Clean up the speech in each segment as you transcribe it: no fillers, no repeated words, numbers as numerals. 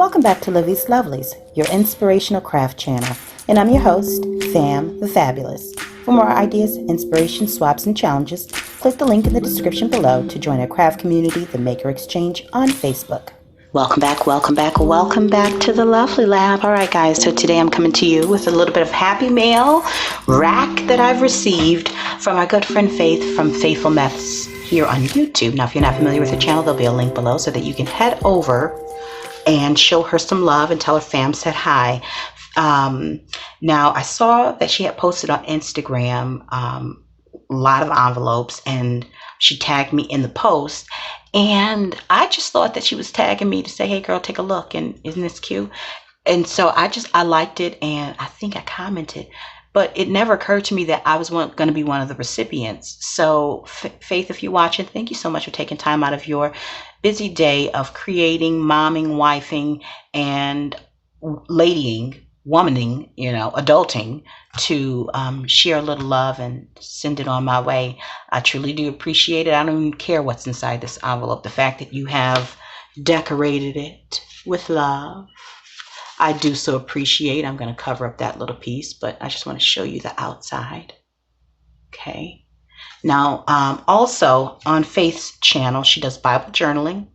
Welcome back to Livie'S Lovelies, your inspirational craft channel, and I'm your host, Fam the Fabulous. For more ideas, inspiration, swaps, and challenges, click the link in the description below to join our craft community, the Maker Exchange, on Facebook. Welcome back to the Lovely Lab. All right, guys, so today I'm coming to you with a little bit of Happy Mail rack that I've received from our good friend Faith from FAITHFULMESS here on YouTube. Now, if you're not familiar with her channel, there'll be a link below so that you can head over and show her some love and tell her fam said hi. Now, I saw that she had posted on Instagram a lot of envelopes, and she tagged me in the post. And I just thought that she was tagging me to say, hey, girl, take a look. And isn't this cute? And so I liked it, and I think I commented. But it never occurred to me that I was going to be one of the recipients. So, Faith, if you're watching, thank you so much for taking time out of your busy day of creating, momming, wifing, and ladying, womaning, adulting, to share a little love and send it on my way. I truly do appreciate it. I don't even care what's inside this envelope. The fact that you have decorated it with love, I do so appreciate. I'm going to cover up that little piece, but I just want to show you the outside. Okay. Now, also on Faith's channel, she does Bible journaling.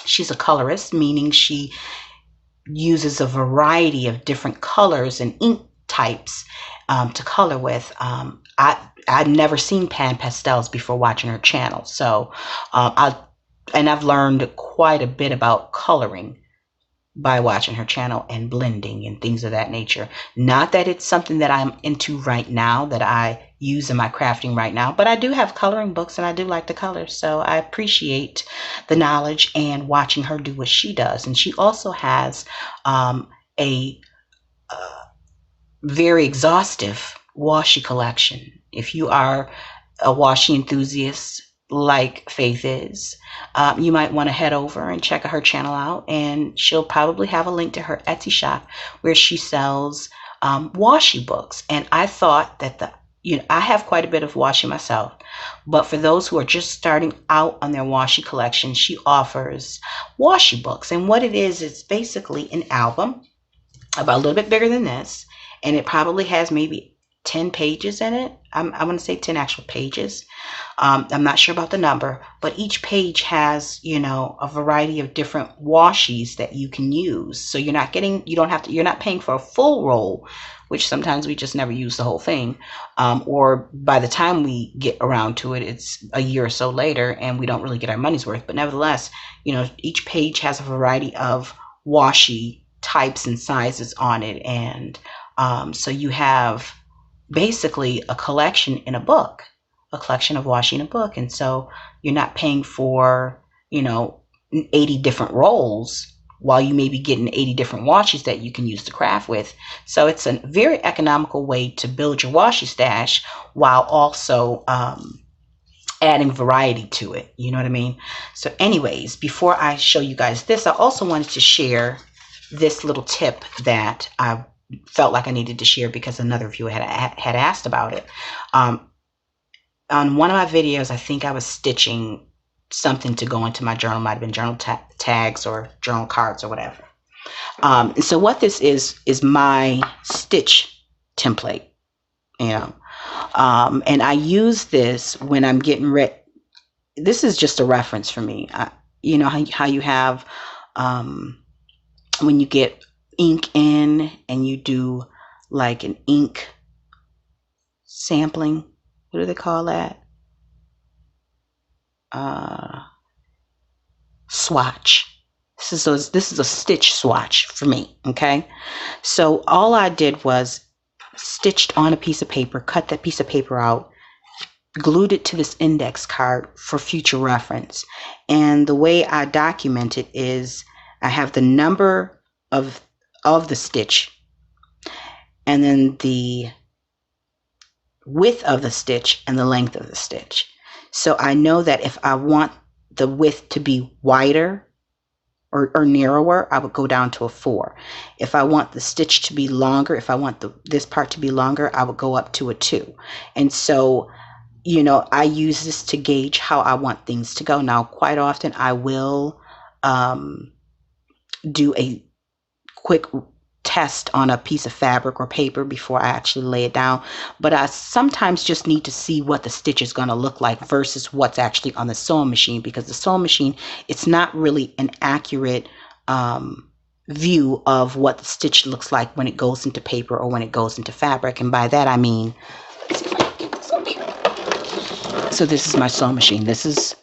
She's a colorist, meaning she uses a variety of different colors and ink types to color with. I'd never seen pan pastels before watching her channel, so I've learned quite a bit about coloring by watching her channel and blending and things of that nature. Not that it's something that I'm into right now, that I use in my crafting right now, but I do have coloring books and I do like to color. So I appreciate the knowledge and watching her do what she does. And she also has a very exhaustive washi collection. If you are a washi enthusiast like Faith is, you might want to head over and check her channel out, and she'll probably have a link to her Etsy shop where she sells washi books. And I thought that I have quite a bit of washi myself, but for those who are just starting out on their washi collection, she offers washi books. And what it is, it's basically an album about a little bit bigger than this, and it probably has maybe 10 pages in it. I want to say 10 actual pages. I'm not sure about the number, but each page has, a variety of different washis that you can use. So you're not paying for a full roll, which sometimes we just never use the whole thing. Or by the time we get around to it, it's a year or so later and we don't really get our money's worth. But nevertheless, each page has a variety of washi types and sizes on it. And so you have basically a collection in a book, a collection of washi in a book. And so you're not paying for, 80 different rolls while you may be getting 80 different washis that you can use to craft with. So it's a very economical way to build your washi stash while also adding variety to it. You know what I mean? So anyways, before I show you guys this, I also wanted to share this little tip that I felt like I needed to share because another viewer had asked about it. On one of my videos, I think I was stitching something to go into my journal. Might have been journal tags or journal cards or whatever. So what this is my stitch template, and I use this when I'm getting ready. This is just a reference for me. How you have when you get ink in and you do like an ink sampling. What do they call that? Swatch. This is a stitch swatch for me. Okay, so all I did was stitched on a piece of paper, cut that piece of paper out, glued it to this index card for future reference. And the way I document it is I have the number of the stitch and then the width of the stitch and the length of the stitch. So I know that if I want the width to be wider or narrower, I would go down to a 4. If I want the stitch to be longer, if I want this part to be longer, I would go up to a 2. And so, I use this to gauge how I want things to go. Now, quite often I will do a quick test on a piece of fabric or paper before I actually lay it down. But I sometimes just need to see what the stitch is going to look like versus what's actually on the sewing machine, because the sewing machine, it's not really an accurate view of what the stitch looks like when it goes into paper or when it goes into fabric. And by that I mean, let's see if I can get this up here. So this is my sewing machine. That's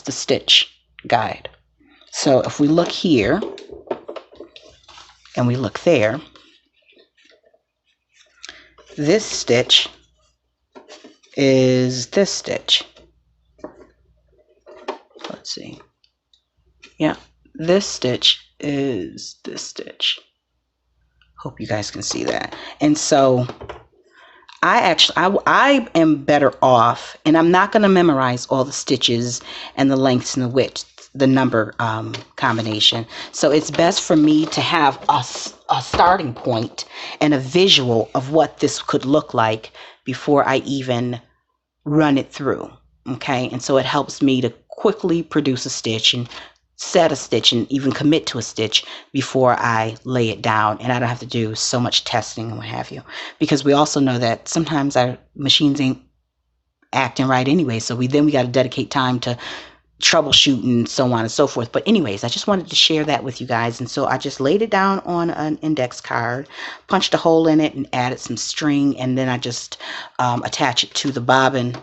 the stitch guide. So if we look here and we look there, this stitch is this stitch. Let's see. Yeah, this stitch is this stitch. Hope you guys can see that. And so I am better off, and I'm not going to memorize all the stitches and the lengths and the widths, the number combination. So it's best for me to have a starting point and a visual of what this could look like before I even run it through. Okay, and so it helps me to quickly produce a stitch and set a stitch and even commit to a stitch before I lay it down, and I don't have to do so much testing and what have you, because we also know that sometimes our machines ain't acting right anyway, so we got to dedicate time to troubleshoot and so on and so forth. But anyways, I just wanted to share that with you guys. And so I just laid it down on an index card, punched a hole in it and added some string, and then I just attach it to the bobbin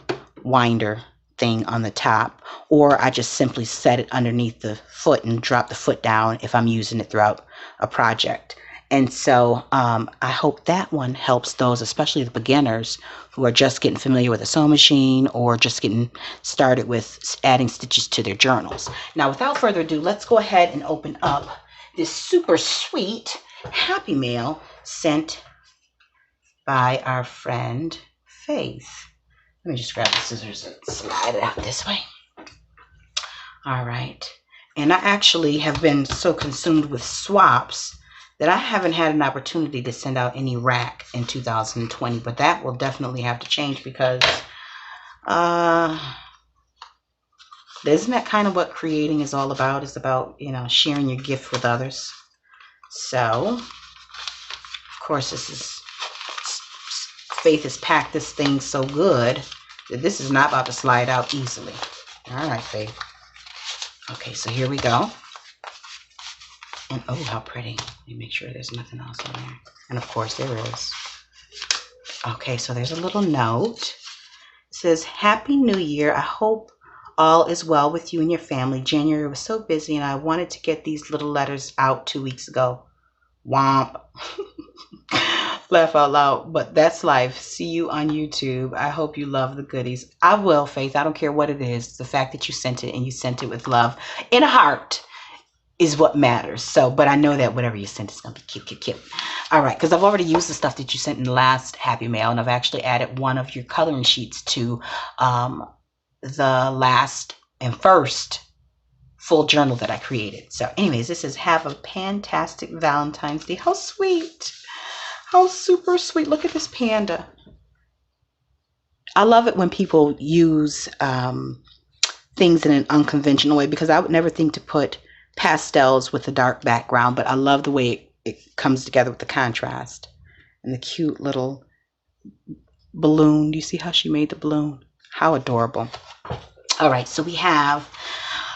winder thing on the top, or I just simply set it underneath the foot and drop the foot down if I'm using it throughout a project. And so I hope that one helps those, especially the beginners who are just getting familiar with a sewing machine or just getting started with adding stitches to their journals. Now, without further ado, let's go ahead and open up this super sweet Happy Mail sent by our friend Faith. Let me just grab the scissors and slide it out this way. All right. And I actually have been so consumed with swaps that I haven't had an opportunity to send out any rack in 2020, but that will definitely have to change, because isn't that kind of what creating is all about? It's about, sharing your gift with others. So, of course, Faith has packed this thing so good that this is not about to slide out easily. All right, Faith. Okay, so here we go. And oh, how pretty. Let me make sure there's nothing else in there. And of course there is. Okay, so there's a little note. It says, Happy New Year. I hope all is well with you and your family. January was so busy and I wanted to get these little letters out 2 weeks ago. Womp. Laugh out loud, but that's life. See you on YouTube. I hope you love the goodies. I will, Faith. I don't care what it is. The fact that you sent it, and you sent it with love in a heart, is what matters. So, but I know that whatever you sent is going to be cute, cute, cute. All right, because I've already used the stuff that you sent in the last Happy Mail, and I've actually added one of your coloring sheets to the last and first full journal that I created. So anyways, this is have a fantastic Valentine's Day. How sweet. How super sweet. Look at this panda. I love it when people use things in an unconventional way, because I would never think to put pastels with a dark background, but I love the way it comes together with the contrast and the cute little balloon. Do you see how she made the balloon? How adorable. All right, so we have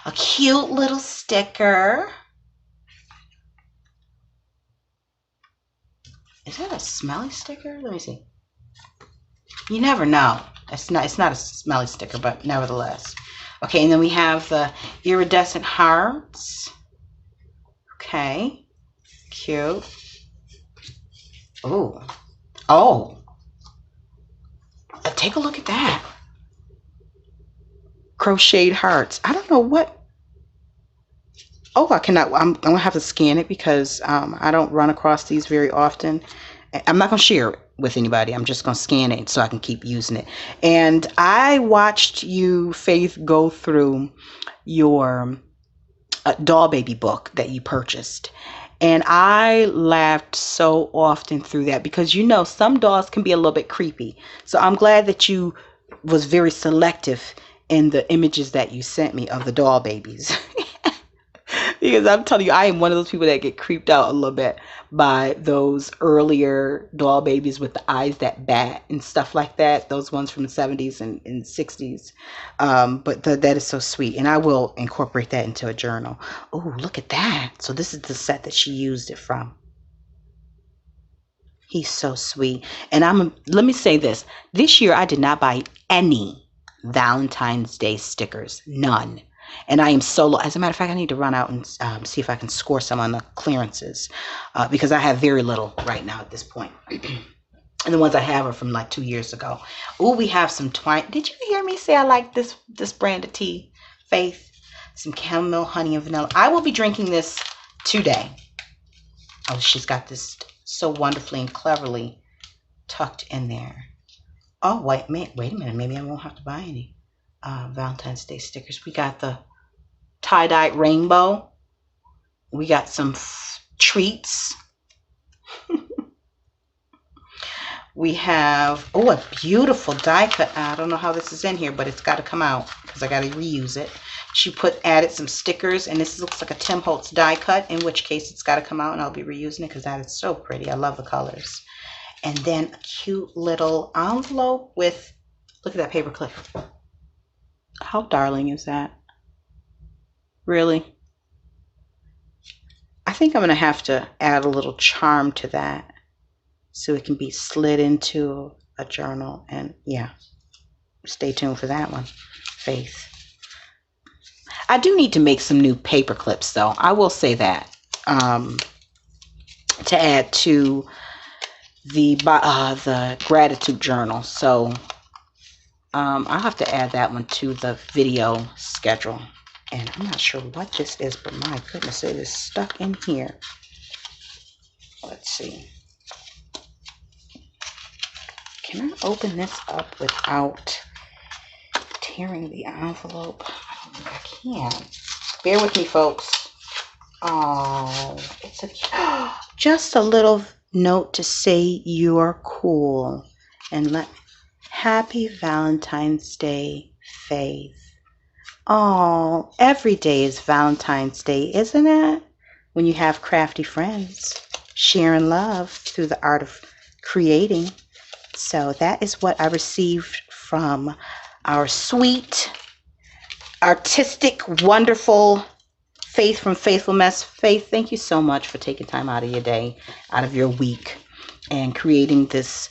a cute little sticker. Is that a smelly sticker? Let me see. You never know. It's not a smelly sticker, but nevertheless. Okay, and then we have the iridescent hearts. Okay. Cute. Ooh. Oh. Take a look at that. Crocheted hearts. I don't know what. Oh, I cannot. I'm going to have to scan it because I don't run across these very often. I'm not going to share it with anybody. I'm just going to scan it so I can keep using it. And I watched you, Faith, go through your doll baby book that you purchased. And I laughed so often through that because, some dolls can be a little bit creepy. So I'm glad that you was very selective in the images that you sent me of the doll babies. Because I'm telling you, I am one of those people that get creeped out a little bit by those earlier doll babies with the eyes that bat and stuff like that. Those ones from the 70s and 60s. But that is so sweet. And I will incorporate that into a journal. Oh, look at that. So this is the set that she used it from. He's so sweet. And let me say this. This year, I did not buy any Valentine's Day stickers. None. And I am so low. As a matter of fact, I need to run out and see if I can score some on the clearances because I have very little right now at this point. And the ones I have are from like 2 years ago. Oh, we have some twine. Did you hear me say I like this brand of tea, Faith? Some chamomile, honey, and vanilla. I will be drinking this today. Oh, she's got this so wonderfully and cleverly tucked in there. Oh, wait a minute. Maybe I won't have to buy any Valentine's Day stickers. We got the tie-dyed rainbow. We got some treats. We have, oh, a beautiful die cut. I don't know how this is in here, but it's got to come out because I got to reuse it. She added some stickers, and this looks like a Tim Holtz die cut, in which case it's got to come out, and I'll be reusing it because that is so pretty. I love the colors. And then a cute little envelope with, look at that paper clip. How darling is that? Really? I think I'm going to have to add a little charm to that so it can be slid into a journal. And yeah, stay tuned for that one, Faith. I do need to make some new paper clips, though. I will say that to add to the gratitude journal. So I'll have to add that one to the video schedule. And I'm not sure what this is, but my goodness, it is stuck in here. Let's see. Can I open this up without tearing the envelope? I don't think I can. Bear with me, folks. Oh, it's just a little note to say you're cool. And happy Valentine's Day, Faith. Oh, every day is Valentine's Day, isn't it? When you have crafty friends, sharing love through the art of creating. So that is what I received from our sweet, artistic, wonderful Faith from FAITHFULMESS. Faith, thank you so much for taking time out of your day, out of your week, and creating this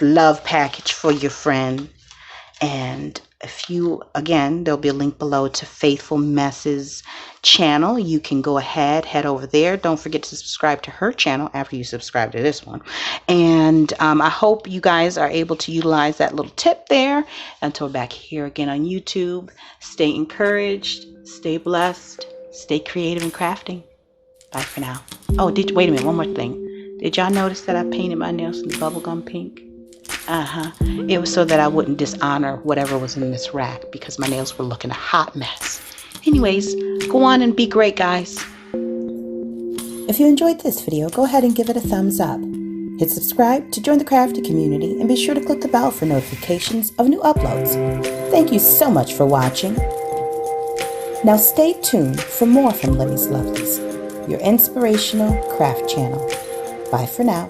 love package for your friend. And if you, again, there'll be a link below to FAITHFULMESS's channel. You can go ahead, head over there. Don't forget to subscribe to her channel after you subscribe to this one. And I hope you guys are able to utilize that little tip there. Until we're back here again on YouTube, stay encouraged, stay blessed, stay creative and crafting. Bye for now. Oh, wait a minute, one more thing. Did y'all notice that I painted my nails in bubblegum pink? It was so that I wouldn't dishonor whatever was in this rack because my nails were looking a hot mess. Anyways, go on and be great, guys. If you enjoyed this video, go ahead and give it a thumbs up. Hit subscribe to join the crafty community and be sure to click the bell for notifications of new uploads. Thank you so much for watching. Now stay tuned for more from Livie'S Lovelies, your inspirational craft channel. Bye for now.